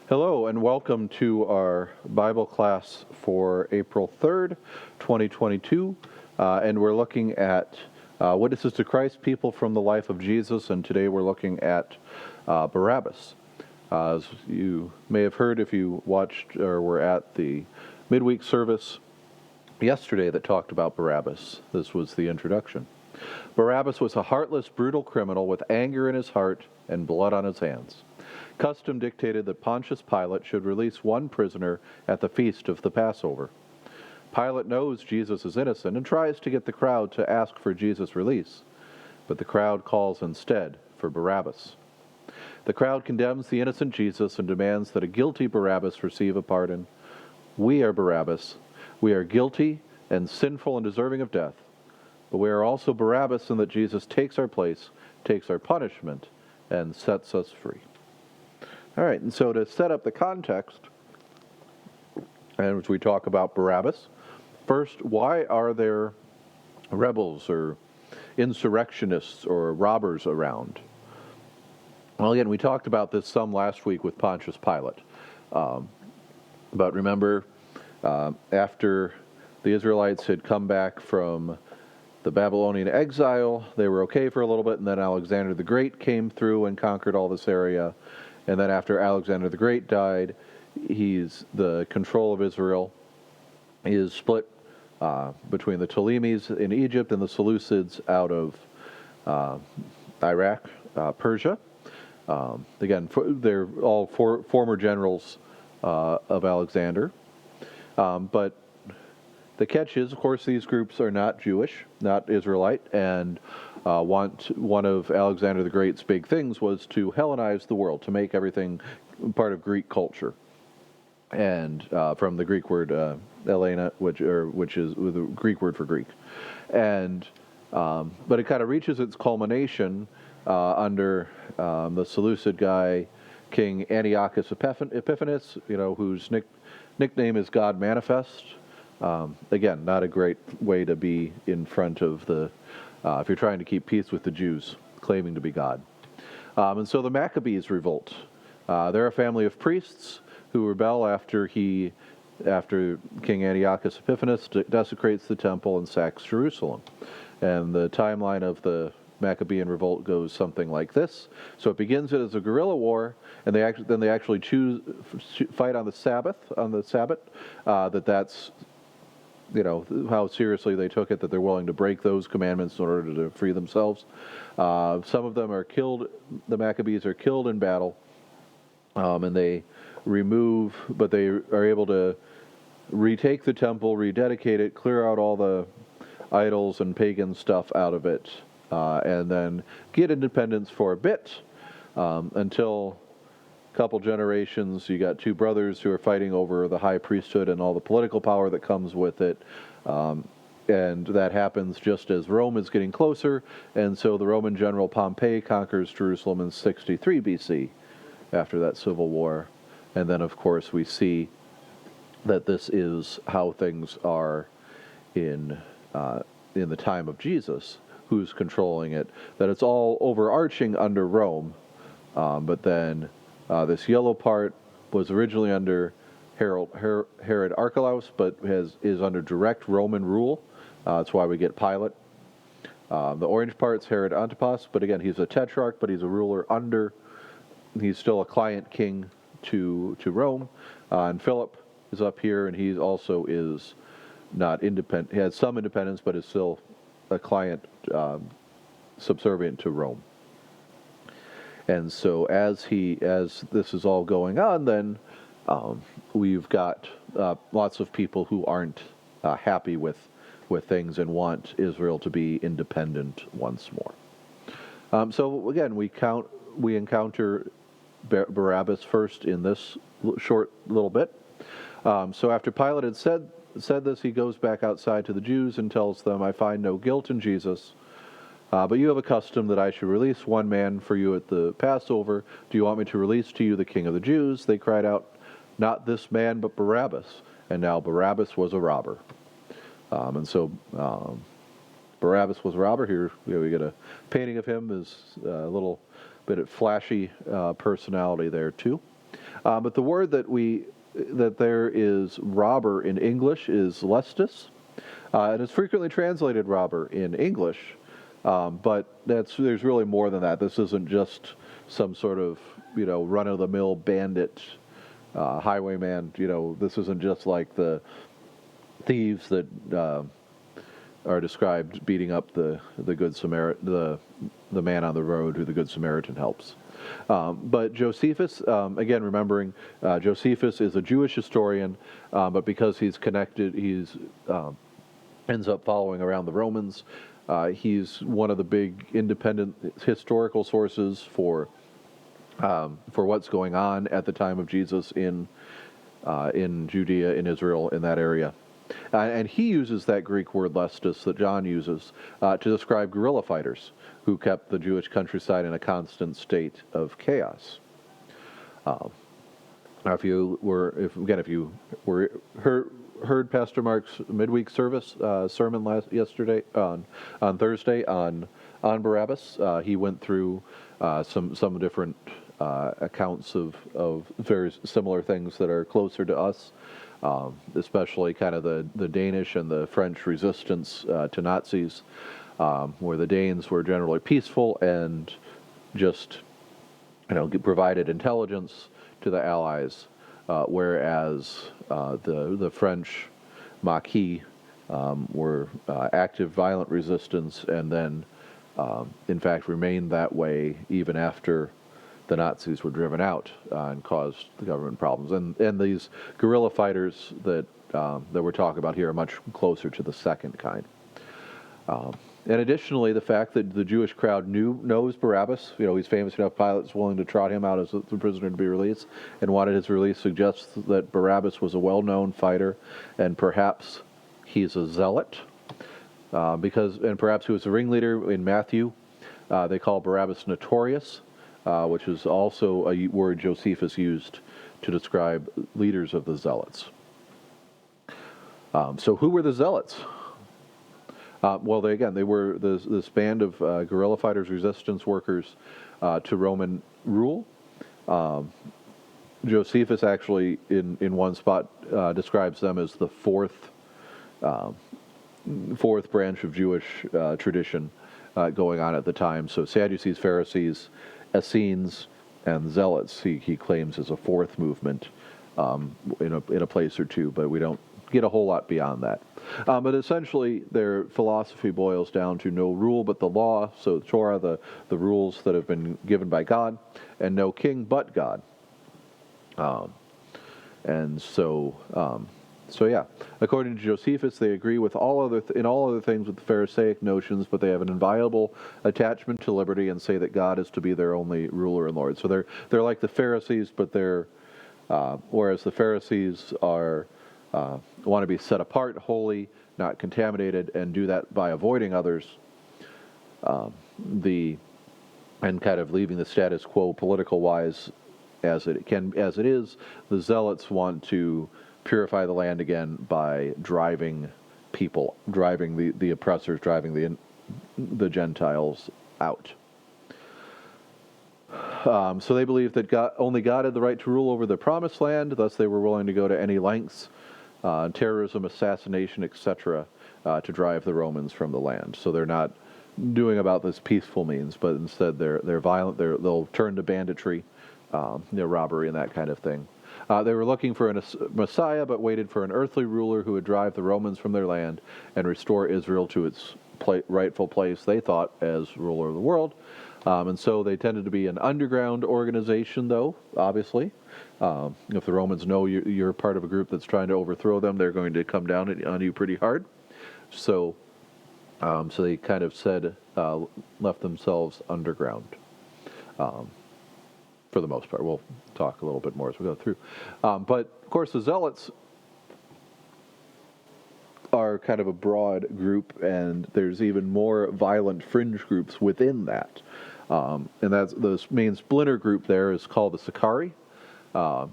Hello and welcome to our Bible class for April 3rd, 2022. And we're looking at Witnesses to Christ, people from the life of Jesus, and today we're looking at Barabbas. As you may have heard if you watched or were at the midweek service yesterday that talked about Barabbas. This was the introduction. Barabbas was a heartless, brutal criminal with anger in his heart and blood on his hands. Custom dictated that Pontius Pilate should release one prisoner at the feast of the Passover. Pilate knows Jesus is innocent and tries to get the crowd to ask for Jesus' release, but the crowd calls instead for Barabbas. The crowd condemns the innocent Jesus and demands that a guilty Barabbas receive a pardon. We are Barabbas. We are guilty and sinful and deserving of death, but we are also Barabbas in that Jesus takes our place, takes our punishment, and sets us free. All right, and so to set up the context, and as we talk about Barabbas, first, why are there rebels or insurrectionists or robbers around? Well, again, we talked about this some last week with Pontius Pilate. But remember, after the Israelites had come back from the Babylonian exile, they were okay for a little bit, and then Alexander the Great came through and conquered all this area. And then after Alexander the Great died, the control of Israel is split between the Ptolemies in Egypt and the Seleucids out of Iraq, Persia. Again, they're all former generals of Alexander. But the catch is, of course, these groups are not Jewish, not Israelite, and one of Alexander the Great's big things was to Hellenize the world, to make everything part of Greek culture. And from the Greek word Elena, which is the Greek word for Greek. And but it kind of reaches its culmination under the Seleucid guy, King Antiochus Epiphanes, whose nickname is God Manifest. Again, not a great way to be in front of if you're trying to keep peace with the Jews, claiming to be God. And so the Maccabees Revolt. They're a family of priests who rebel after King Antiochus Epiphanes desecrates the temple and sacks Jerusalem. And the timeline of the Maccabean Revolt goes something like this. So it begins as a guerrilla war, and they actually fight on the Sabbath. That's how seriously they took it, that they're willing to break those commandments in order to free themselves. Some of them are killed, the Maccabees are killed in battle, and they are able to retake the temple, rededicate it, clear out all the idols and pagan stuff out of it, and then get independence for a bit, until couple generations, you got two brothers who are fighting over the high priesthood and all the political power that comes with it. And that happens just as Rome is getting closer. And so the Roman general Pompey conquers Jerusalem in 63 BC after that civil war. And then, of course, we see that this is how things are in the time of Jesus, who's controlling it, that it's all overarching under Rome, but then this yellow part was originally under Herod Archelaus, but is under direct Roman rule. That's why we get Pilate. The orange part's Herod Antipas, but again, he's a tetrarch, but he's a ruler he's still a client king to Rome. And Philip is up here, and he also is not independent. He has some independence, but is still a client subservient to Rome. And so as this is all going on, then we've got lots of people who aren't happy with things and want Israel to be independent once more. So again, we encounter Barabbas first in this short little bit. So after Pilate had said this, he goes back outside to the Jews and tells them, "I find no guilt in Jesus. But you have a custom that I should release one man for you at the Passover. Do you want me to release to you the King of the Jews?" They cried out, "Not this man, but Barabbas." And now Barabbas was a robber. And so Barabbas was a robber. Here we get a painting of him as a little bit of flashy personality there too. But the word that there is robber in English is lestus. And it's frequently translated robber in English, but there's really more than that. This isn't just some sort of, run-of-the-mill bandit, highwayman. This isn't just like the thieves that are described beating up the good Samaritan, the man on the road who the Good Samaritan helps. But Josephus, again, remembering Josephus is a Jewish historian, but because he's connected, he's ends up following around the Romans. He's one of the big independent historical sources for what's going on at the time of Jesus in Judea, in Israel, in that area. And he uses that Greek word lestus that John uses to describe guerrilla fighters who kept the Jewish countryside in a constant state of chaos. Now, if you heard Pastor Mark's midweek service sermon yesterday on Thursday on Barabbas, he went through some different accounts of very similar things that are closer to us. Especially kind of the Danish and the French resistance to Nazis, where the Danes were generally peaceful and just, provided intelligence to the Allies, whereas the French Maquis were active, violent resistance, and then, in fact, remained that way even after the Nazis were driven out and caused the government problems. And these guerrilla fighters that we're talking about here are much closer to the second kind. And additionally, the fact that the Jewish crowd knows Barabbas, he's famous enough, Pilate's willing to trot him out as the prisoner to be released, and wanted his release, suggests that Barabbas was a well-known fighter, and perhaps he's a zealot, and perhaps he was a ringleader. In Matthew, they call Barabbas notorious, which is also a word Josephus used to describe leaders of the Zealots. So who were the Zealots? Well, they were this band of guerrilla fighters, resistance workers to Roman rule. Josephus actually, in one spot, describes them as the fourth branch of Jewish tradition going on at the time. So Sadducees, Pharisees, Essenes, and Zealots he claims as a fourth movement in a place or two, but we don't get a whole lot beyond that. But essentially, their philosophy boils down to no rule but the law, so Torah, the rules that have been given by God, and no king but God. So yeah, according to Josephus, they agree with all other things with the Pharisaic notions, but they have an inviolable attachment to liberty and say that God is to be their only ruler and Lord. So they're like the Pharisees, but whereas the Pharisees want to be set apart, holy, not contaminated, and do that by avoiding others, and kind of leaving the status quo political wise as it is. The Zealots want to purify the land again by driving the oppressors, driving the Gentiles out. So they believed that only God had the right to rule over the promised land, thus they were willing to go to any lengths, terrorism, assassination, etc., to drive the Romans from the land. So they're not doing about this peaceful means, but instead they're violent. They'll turn to banditry, robbery, and that kind of thing. They were looking for a Messiah, but waited for an earthly ruler who would drive the Romans from their land and restore Israel to its rightful place, they thought, as ruler of the world. And so they tended to be an underground organization, though, obviously. If the Romans know you're part of a group that's trying to overthrow them, they're going to come down on you pretty hard. So they kind of left themselves underground. For the most part. We'll talk a little bit more as we go through. But, of course, the Zealots are kind of a broad group, and there's even more violent fringe groups within that. And the main splinter group there is called the Sakari. They're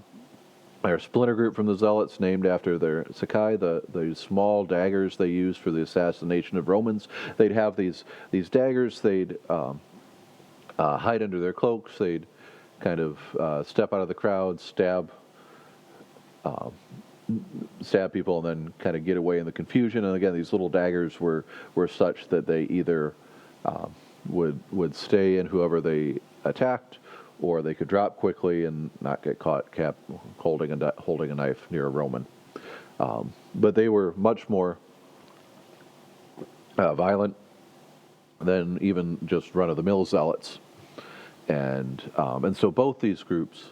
a splinter group from the Zealots named after their Sakari, the small daggers they used for the assassination of Romans. They'd have these daggers. They'd hide under their cloaks. They'd kind of step out of the crowd, stab people, and then kind of get away in the confusion. And again, these little daggers were such that they either would stay in whoever they attacked, or they could drop quickly and not get caught holding a knife near a Roman. But they were much more violent than even just run-of-the-mill zealots. And so both these groups,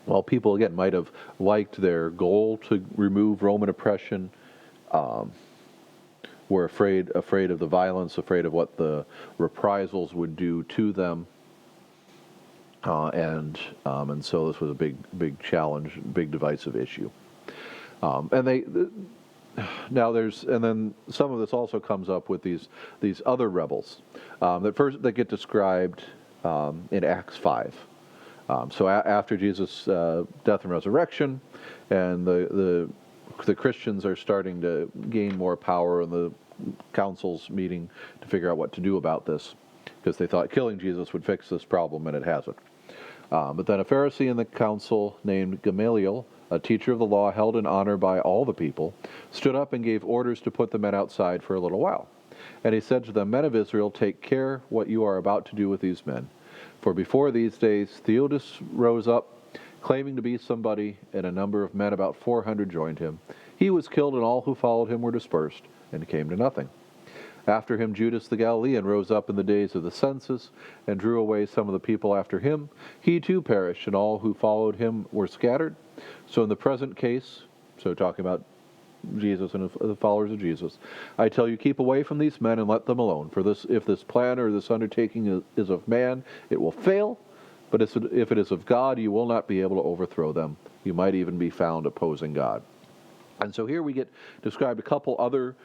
while people again might have liked their goal to remove Roman oppression, were afraid of the violence, afraid of what the reprisals would do to them, and so this was a big challenge, big divisive issue. And then some of this also comes up with these other rebels that get described in Acts 5. So after Jesus' death and resurrection, and the Christians are starting to gain more power, and the council's meeting to figure out what to do about this, because they thought killing Jesus would fix this problem, and it hasn't. But then a Pharisee in the council named Gamaliel, a teacher of the law held in honor by all the people, stood up and gave orders to put the men outside for a little while. And he said to them, "Men of Israel, take care what you are about to do with these men. For before these days Theudas rose up, claiming to be somebody, and a number of men, about 400, joined him. He was killed, and all who followed him were dispersed, and came to nothing. After him Judas the Galilean rose up in the days of the census, and drew away some of the people after him. He too perished, and all who followed him were scattered. So in the present case," so talking about Jesus and the followers of Jesus, "I tell you, keep away from these men and let them alone. For if this plan or this undertaking is of man, it will fail. But if it is of God, you will not be able to overthrow them. You might even be found opposing God." And so here we get described a couple other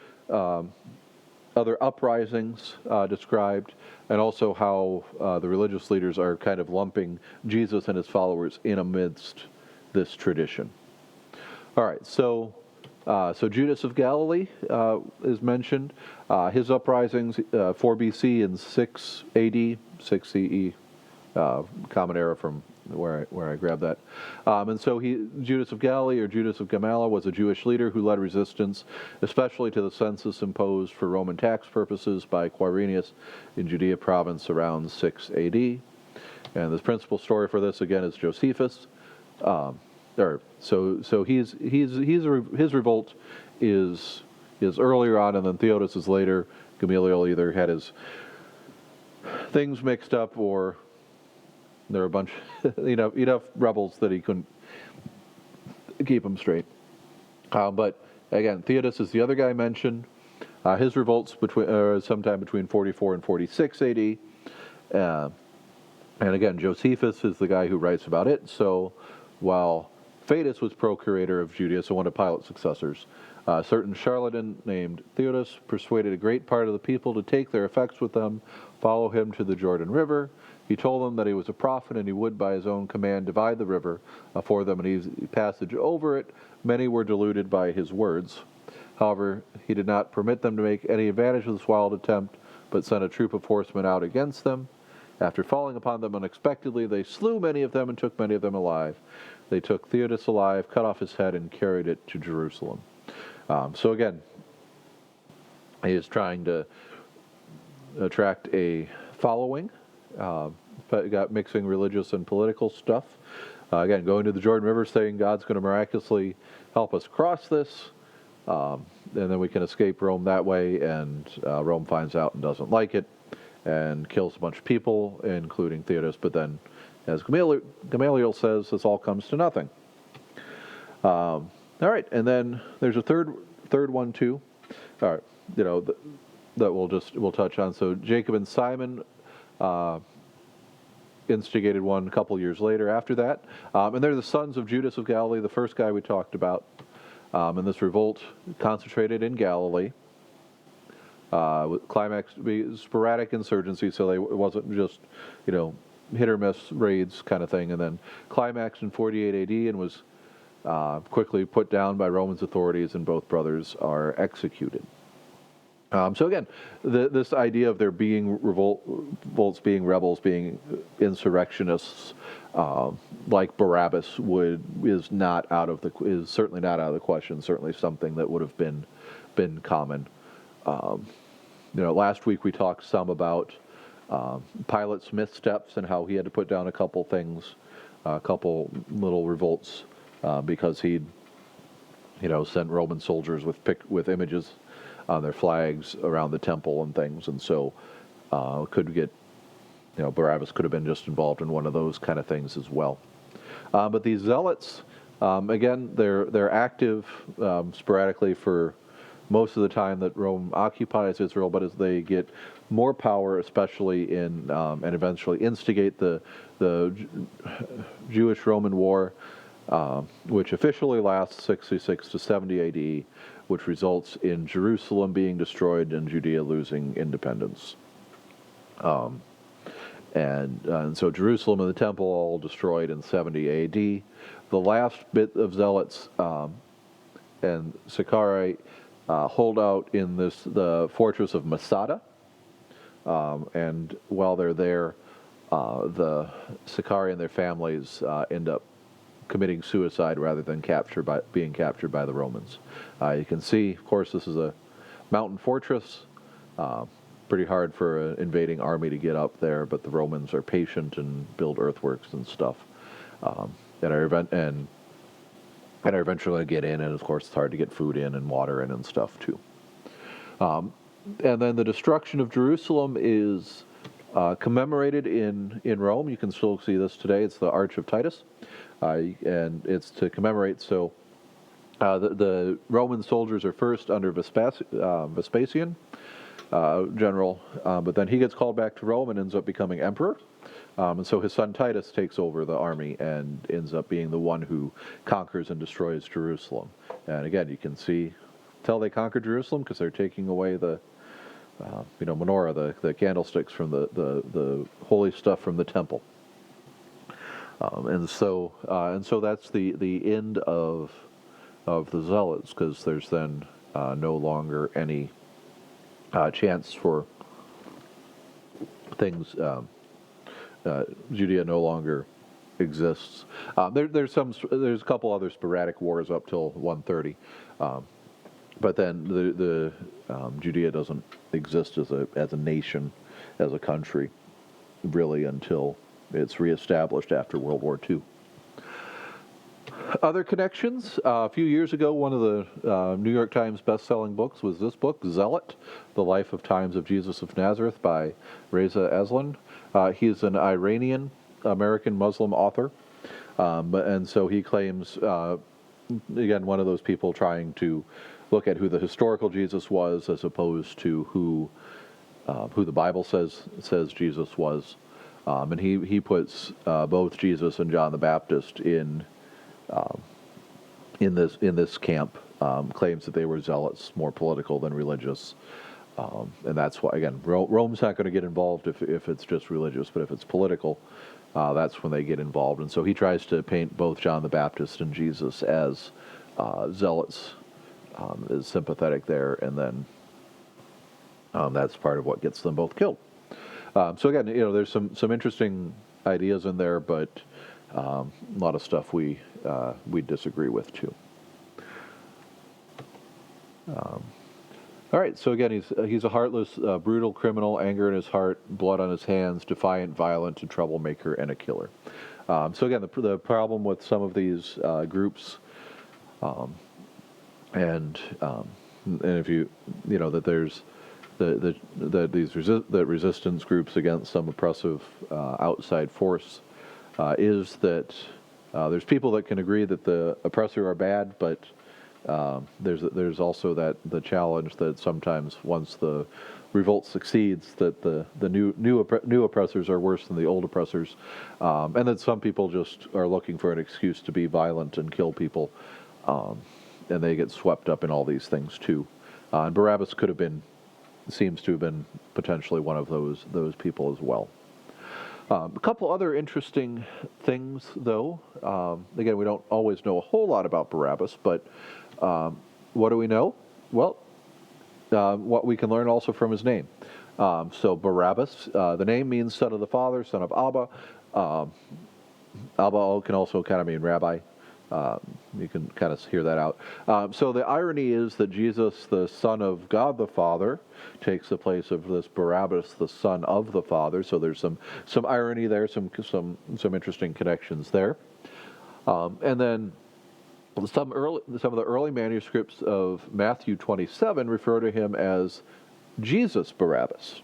uprisings described, and also how the religious leaders are kind of lumping Jesus and his followers in amidst this tradition. All right, so Judas of Galilee is mentioned. His uprisings, 4 BC and 6 AD, 6 CE, common era from where I grabbed that. And so Judas of Galilee, or Judas of Gamala, was a Jewish leader who led resistance, especially to the census imposed for Roman tax purposes by Quirinius in Judea province around 6 AD. And the principal story for this again is Josephus. So his revolt is earlier on, and then Theudas is later. Gamaliel either had his things mixed up, or there are a bunch, enough rebels that he couldn't keep them straight. But again, Theudas is the other guy mentioned. His revolts sometime between 44 and 46 AD. And again, Josephus is the guy who writes about it. So while Fadus was procurator of Judea, so one of Pilate's successors, a certain charlatan named Theudas persuaded a great part of the people to take their effects with them, follow him to the Jordan River. He told them that he was a prophet, and he would, by his own command, divide the river for them an easy passage over it. Many were deluded by his words. However, he did not permit them to make any advantage of this wild attempt, but sent a troop of horsemen out against them. After falling upon them unexpectedly, they slew many of them and took many of them alive. They took Theudas alive, cut off his head, and carried it to Jerusalem. So again, he is trying to attract a following, got mixing religious and political stuff. Again, going to the Jordan River, saying God's going to miraculously help us cross this, and then we can escape Rome that way, and Rome finds out and doesn't like it, and kills a bunch of people, including Theudas. But then, as Gamaliel says, this all comes to nothing. All right, and then there's a third one too. All right, that we'll touch on. So Jacob and Simon instigated one a couple years later after that, and they're the sons of Judas of Galilee, the first guy we talked about. And this revolt concentrated in Galilee. Climax be sporadic insurgency, so it wasn't just hit or miss raids kind of thing, and then climaxed in 48 AD and was quickly put down by Roman authorities, and both brothers are executed. So again, this idea of there being revolts, being rebels, being insurrectionists, like Barabbas is certainly not out of the question. Certainly something that would have been common. Last week we talked some about Pilate's missteps and how he had to put down a couple things, a couple little revolts, because he'd sent Roman soldiers with images on their flags around the temple and things, and so Barabbas could have been just involved in one of those kind of things as well. But these zealots, again, they're active sporadically for most of the time that Rome occupies Israel, but as they get more power, especially in and eventually instigate the Jewish-Roman War, which officially lasts 66 to 70 AD, which results in Jerusalem being destroyed and Judea losing independence. And so Jerusalem and the temple all destroyed in 70 AD. The last bit of zealots and Sakari hold out in the fortress of Masada, and while they're there, the Sakari and their families end up committing suicide rather than being captured by the Romans. You can see, of course, this is a mountain fortress. Pretty hard for an invading army to get up there, but the Romans are patient and build earthworks and stuff, and are eventually going to get in. And of course, it's hard to get food in and water in and stuff too. And then the destruction of Jerusalem is commemorated in Rome. You can still see this today. It's the Arch of Titus. And it's to commemorate. So the Roman soldiers are first under Vespasian, general, but then he gets called back to Rome and ends up becoming emperor. And so his son Titus takes over the army and ends up being the one who conquers and destroys Jerusalem. And again, you can tell they conquered Jerusalem because they're taking away the menorah, the candlesticks from the holy stuff from the temple. And so that's the end of the Zealots, because there's then no longer any chance for things. Judea no longer exists. There's a couple other sporadic wars up till 130, but then the Judea doesn't exist as a nation, as a country, really until it's reestablished after World War II. Other connections. A few years ago, one of the New York Times best-selling books was this book, Zealot, The Life of Times of Jesus of Nazareth by Reza Aslan. He's an Iranian-American Muslim author, and so he claims, again, one of those people trying to look at who the historical Jesus was as opposed to who the Bible says Jesus was. And he puts both Jesus and John the Baptist in this camp. Claims that they were zealots, more political than religious, and that's why, again, Rome's not going to get involved if it's just religious, but if it's political, that's when they get involved. And so he tries to paint both John the Baptist and Jesus as zealots, is sympathetic there, and then that's part of what gets them both killed. So again, there's some interesting ideas in there, but a lot of stuff we disagree with too. All right, so again, he's a heartless, brutal criminal, anger in his heart, blood on his hands, defiant, violent, a troublemaker, and a killer. So again, the problem with some of these groups, and if that there's the resistance groups against some oppressive outside force, is that there's people that can agree that the oppressor are bad, but there's also the challenge that sometimes once the revolt succeeds, that the new oppressors are worse than the old oppressors, and that some people just are looking for an excuse to be violent and kill people, and they get swept up in all these things too. And Barabbas seems to have been potentially one of those people as well. A couple other interesting things, though. Again, we don't always know a whole lot about Barabbas, but what do we know? Well, what we can learn also from his name. So Barabbas, the name means son of the father, son of Abba. Abba can also kind of mean rabbi. You can kind of hear that out. So the irony is that Jesus, the Son of God the Father, takes the place of this Barabbas, the Son of the Father. So there's some irony there, some interesting connections there. And then some of the early manuscripts of Matthew 27 refer to him as Jesus Barabbas,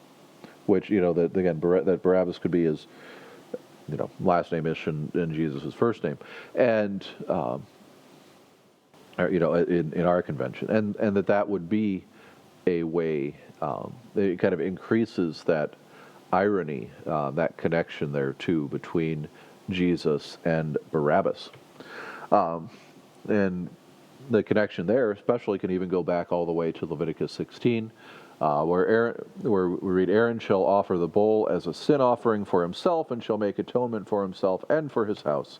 which that again that Barabbas could be his last name-ish and Jesus' first name, and in our convention, and that would be a way. It kind of increases that irony, that connection there too between Jesus and Barabbas, and the connection there especially can even go back all the way to Leviticus 16. Where we read, Aaron shall offer the bull as a sin offering for himself, and shall make atonement for himself and for his house.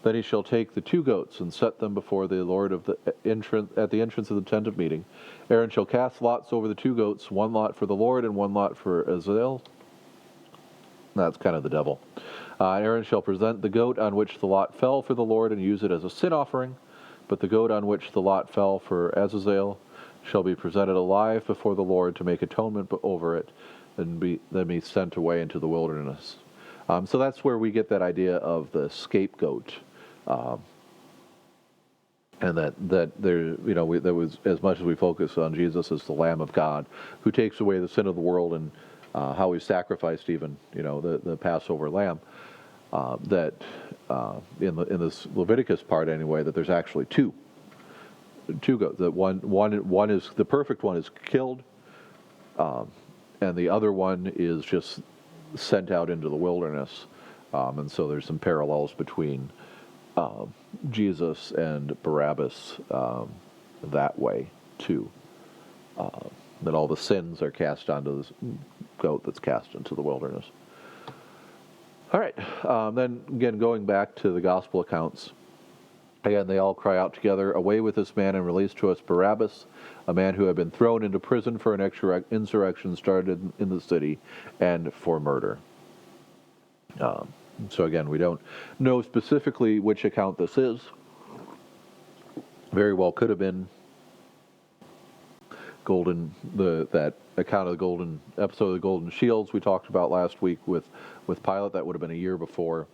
Then he shall take the 2 goats and set them before the Lord at the entrance of the tent of meeting. Aaron shall cast lots over the 2 goats, 1 lot for the Lord and 1 lot for Aslan. That's kind of the devil. Aaron shall present the goat on which the lot fell for the Lord and use it as a sin offering, but the goat on which the lot fell for Azazel shall be presented alive before the Lord to make atonement over it, and then be sent away into the wilderness. So that's where we get that idea of the scapegoat, and that there, that was, as much as we focus on Jesus as the Lamb of God who takes away the sin of the world, and how he sacrificed even the Passover lamb. That in this Leviticus part anyway, that there's actually 2 goats. That one is the perfect one is killed, and the other one is just sent out into the wilderness. And so there's some parallels between Jesus and Barabbas that way too. That all the sins are cast onto this goat that's cast into the wilderness. All right. Then again, going back to the gospel accounts. Again, they all cry out together, "Away with this man and release to us Barabbas, a man who had been thrown into prison for an insurrection started in the city and for murder." So again, we don't know specifically which account this is. Very well could have been that account of the golden episode of the golden shields we talked about last week with Pilate. That would have been a year before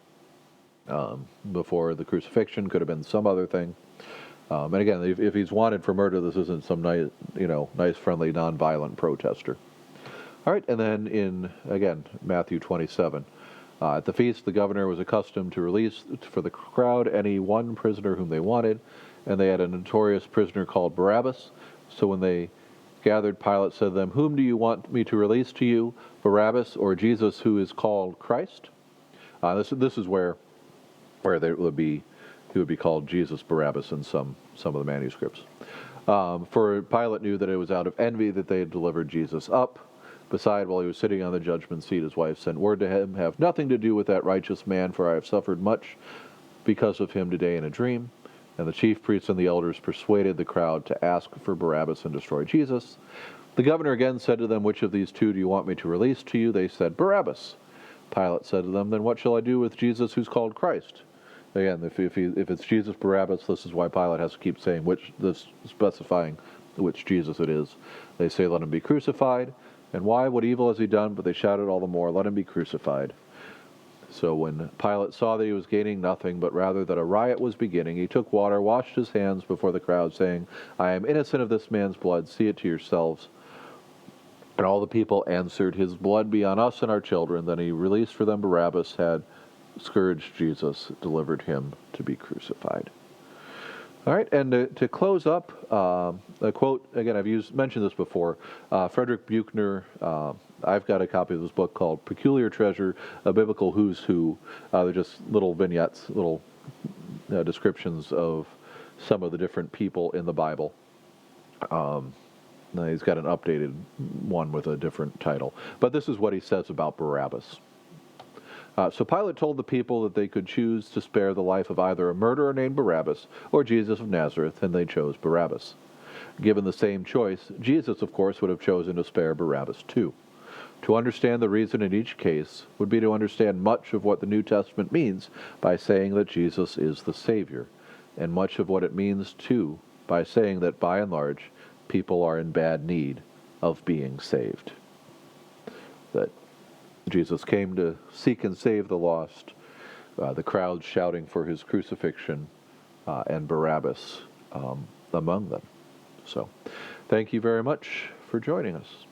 the crucifixion. Could have been some other thing. And again, if he's wanted for murder, this isn't some nice, friendly, non-violent protester. All right, and then in Matthew 27, at the feast, the governor was accustomed to release for the crowd any one prisoner whom they wanted, and they had a notorious prisoner called Barabbas. So when they gathered, Pilate said to them, "Whom do you want me to release to you, Barabbas or Jesus, who is called Christ?" This is where he would be called Jesus Barabbas in some of the manuscripts. For Pilate knew that it was out of envy that they had delivered Jesus up. Beside, while he was sitting on the judgment seat, his wife sent word to him, "Have nothing to do with that righteous man, for I have suffered much because of him today in a dream." And the chief priests and the elders persuaded the crowd to ask for Barabbas and destroy Jesus. The governor again said to them, "Which of these 2 do you want me to release to you?" They said, "Barabbas." Pilate said to them, "Then what shall I do with Jesus who's called Christ?" Again, if it's Jesus Barabbas, this is why Pilate has to keep saying specifying which Jesus it is. They say, "Let him be crucified." And why? What evil has he done? But they shouted all the more, "Let him be crucified." So when Pilate saw that he was gaining nothing, but rather that a riot was beginning, he took water, washed his hands before the crowd, saying, "I am innocent of this man's blood. See it to yourselves." And all the people answered, "His blood be on us and our children." Then he released for them Barabbas, had scourged Jesus, delivered him to be crucified. All right, and to close up, a quote, again, I've mentioned this before, Frederick Buechner. I've got a copy of this book called Peculiar Treasure, A Biblical Who's Who. They're just little vignettes, little descriptions of some of the different people in the Bible. He's got an updated one with a different title. But this is what he says about Barabbas. So Pilate told the people that they could choose to spare the life of either a murderer named Barabbas or Jesus of Nazareth, and they chose Barabbas. given the same choice, Jesus, of course, would have chosen to spare Barabbas too. To understand the reason in each case would be to understand much of what the New Testament means by saying that Jesus is the Savior, and much of what it means, too, by saying that, by and large, people are in bad need of being saved. That Jesus came to seek and save the lost, the crowd shouting for his crucifixion, and Barabbas among them. So, thank you very much for joining us.